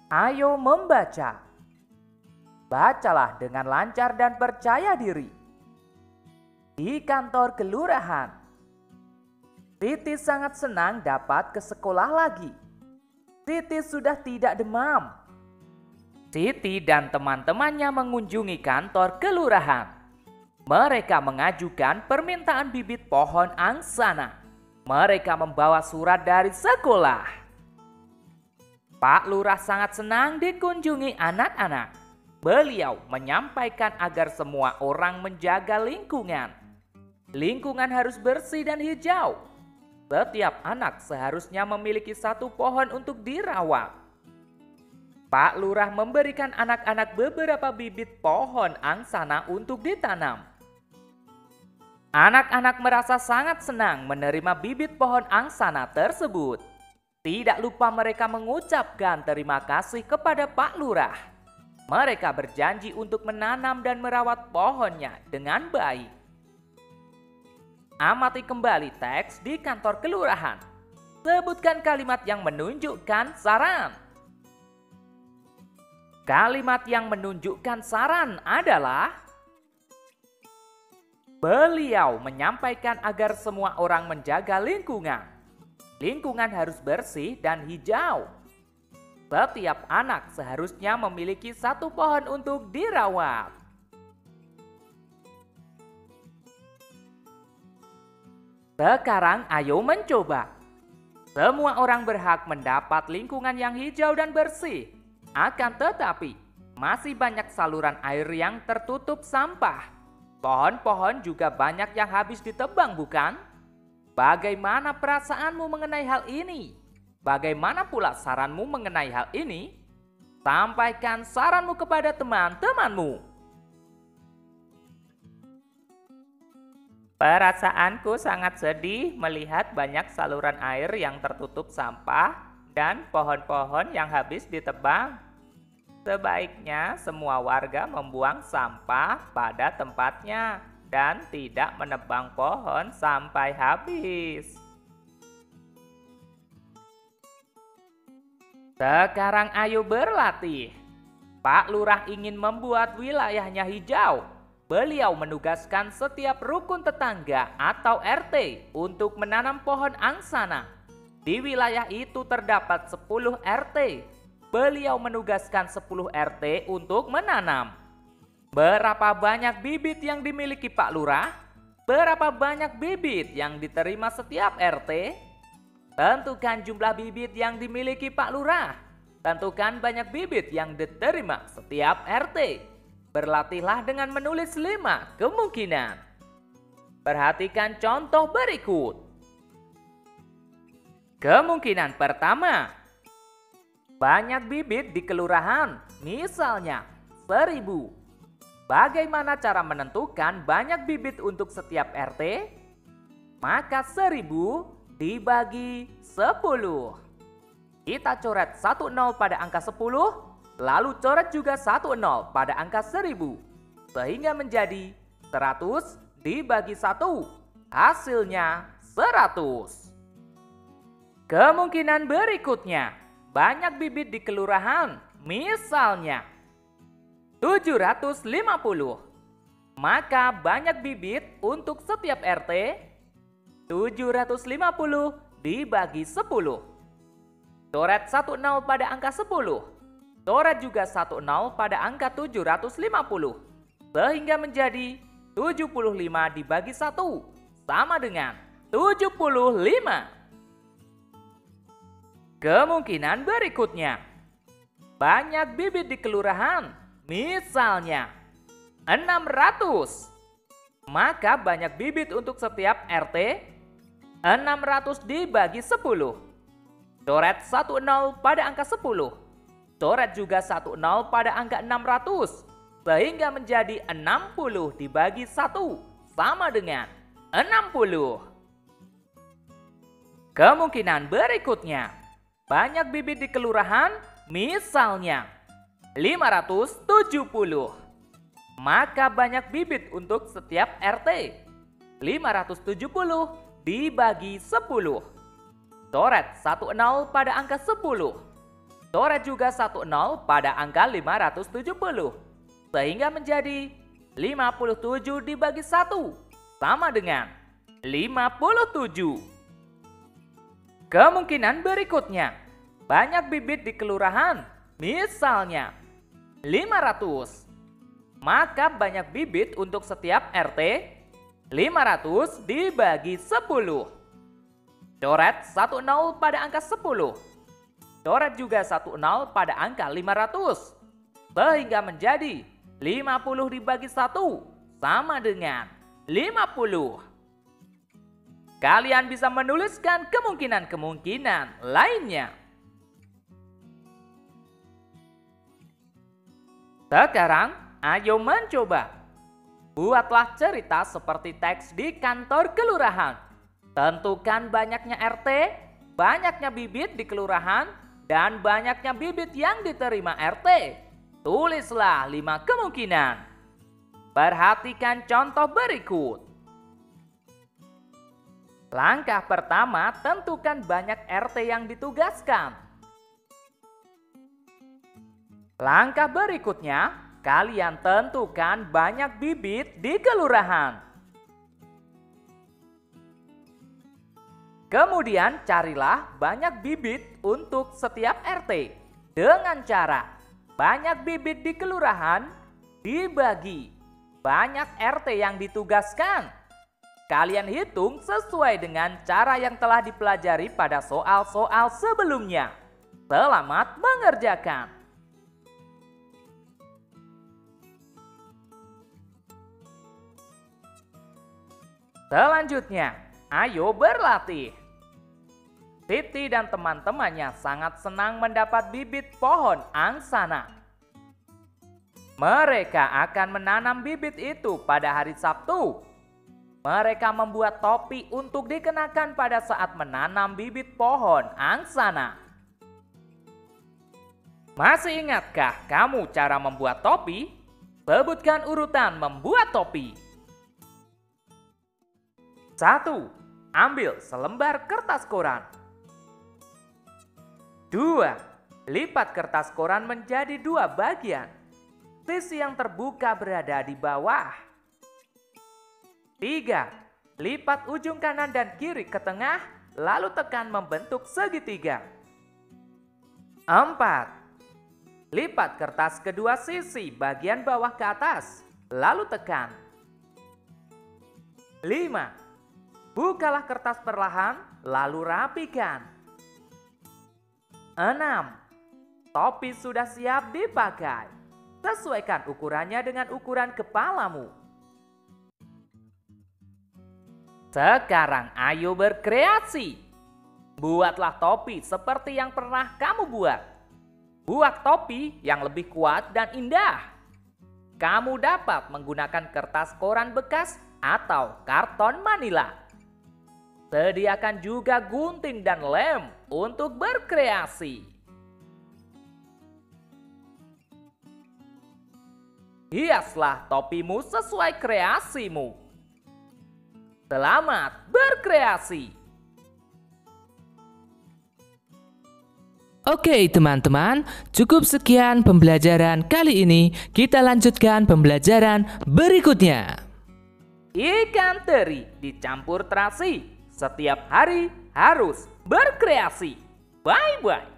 Ayo membaca. Bacalah dengan lancar dan percaya diri. Di kantor kelurahan, Titi sangat senang dapat ke sekolah lagi. Titi sudah tidak demam. Titi dan teman-temannya mengunjungi kantor kelurahan. Mereka mengajukan permintaan bibit pohon angsana. Mereka membawa surat dari sekolah. Pak Lurah sangat senang dikunjungi anak-anak. Beliau menyampaikan agar semua orang menjaga lingkungan. Lingkungan harus bersih dan hijau. Setiap anak seharusnya memiliki satu pohon untuk dirawat. Pak Lurah memberikan anak-anak beberapa bibit pohon angsana untuk ditanam. Anak-anak merasa sangat senang menerima bibit pohon angsana tersebut. Tidak lupa mereka mengucapkan terima kasih kepada Pak Lurah. Mereka berjanji untuk menanam dan merawat pohonnya dengan baik. Amati kembali teks di kantor kelurahan. Sebutkan kalimat yang menunjukkan saran. Kalimat yang menunjukkan saran adalah: beliau menyampaikan agar semua orang menjaga lingkungan. Lingkungan harus bersih dan hijau. Setiap anak seharusnya memiliki satu pohon untuk dirawat. Sekarang ayo mencoba. Semua orang berhak mendapat lingkungan yang hijau dan bersih. Akan tetapi, masih banyak saluran air yang tertutup sampah. Pohon-pohon juga banyak yang habis ditebang, bukan? Bagaimana perasaanmu mengenai hal ini? Bagaimana pula saranmu mengenai hal ini? Sampaikan saranmu kepada teman-temanmu. Perasaanku sangat sedih melihat banyak saluran air yang tertutup sampah dan pohon-pohon yang habis ditebang. Sebaiknya semua warga membuang sampah pada tempatnya dan tidak menebang pohon sampai habis. Sekarang ayo berlatih. Pak Lurah ingin membuat wilayahnya hijau. Beliau menugaskan setiap rukun tetangga atau RT untuk menanam pohon angsana. Di wilayah itu terdapat 10 RT. Beliau menugaskan 10 RT untuk menanam. Berapa banyak bibit yang dimiliki Pak Lurah? Berapa banyak bibit yang diterima setiap RT? Tentukan jumlah bibit yang dimiliki Pak Lurah. Tentukan banyak bibit yang diterima setiap RT. Berlatihlah dengan menulis 5 kemungkinan. Perhatikan contoh berikut. Kemungkinan pertama, banyak bibit di kelurahan, misalnya 1000. Bagaimana cara menentukan banyak bibit untuk setiap RT? Maka 1000 dibagi 10. Kita coret 10 pada angka 10, lalu coret juga 10 pada angka 1000. Sehingga menjadi 100 dibagi 1. Hasilnya 100. Kemungkinan berikutnya, banyak bibit di kelurahan, misalnya 750. Maka banyak bibit untuk setiap RT. 750 dibagi 10. Coret 10 pada angka 10. Coret juga 10 pada angka 750. Sehingga menjadi 75 dibagi 1 sama dengan 75. Kemungkinan berikutnya, banyak bibit di kelurahan, misalnya 600. Maka banyak bibit untuk setiap RT. 600 dibagi 10. Coret 10 pada angka 10. Coret juga 10 pada angka 600. Sehingga menjadi 60 dibagi 1 sama dengan 60. Kemungkinan berikutnya, banyak bibit di kelurahan, misalnya 570. Maka banyak bibit untuk setiap RT. 570 dibagi 10. Coret 10 pada angka 10. Coret juga 1 nol pada angka 570. Sehingga menjadi 57 dibagi 1 sama dengan 57. Kemungkinan berikutnya, banyak bibit di kelurahan, misalnya 500. Maka banyak bibit untuk setiap RT, 500 dibagi 10. Coret 1 nol pada angka 10. Coret juga 1 nol pada angka 500. Sehingga menjadi 50 dibagi 1 sama dengan 50. Kalian bisa menuliskan kemungkinan-kemungkinan lainnya. Sekarang, ayo mencoba. Buatlah cerita seperti teks di kantor kelurahan. Tentukan banyaknya RT, banyaknya bibit di kelurahan, dan banyaknya bibit yang diterima RT. Tulislah 5 kemungkinan. Perhatikan contoh berikut. Langkah pertama, tentukan banyak RT yang ditugaskan. Langkah berikutnya, kalian tentukan banyak bibit di kelurahan. Kemudian carilah banyak bibit untuk setiap RT dengan cara banyak bibit di kelurahan dibagi banyak RT yang ditugaskan. Kalian hitung sesuai dengan cara yang telah dipelajari pada soal-soal sebelumnya. Selamat mengerjakan. Selanjutnya, ayo berlatih. Siti dan teman-temannya sangat senang mendapat bibit pohon angsana. Mereka akan menanam bibit itu pada hari Sabtu. Mereka membuat topi untuk dikenakan pada saat menanam bibit pohon angsana. Masih ingatkah kamu cara membuat topi? Sebutkan urutan membuat topi. 1. Ambil selembar kertas koran. 2. Lipat kertas koran menjadi 2 bagian. Sisi yang terbuka berada di bawah. 3. Lipat ujung kanan dan kiri ke tengah, lalu tekan membentuk segitiga. 4. Lipat kertas kedua sisi bagian bawah ke atas, lalu tekan. 5. Bukalah kertas perlahan, lalu rapikan. 6. Topi sudah siap dipakai. Sesuaikan ukurannya dengan ukuran kepalamu. Sekarang ayo berkreasi. Buatlah topi seperti yang pernah kamu buat. Buat topi yang lebih kuat dan indah. Kamu dapat menggunakan kertas koran bekas atau karton manila. Sediakan juga gunting dan lem untuk berkreasi. Hiaslah topimu sesuai kreasimu. Selamat berkreasi. Oke teman-teman, cukup sekian pembelajaran kali ini. Kita lanjutkan pembelajaran berikutnya. Ikan teri dicampur terasi. Setiap hari harus berkreasi. Bye-bye.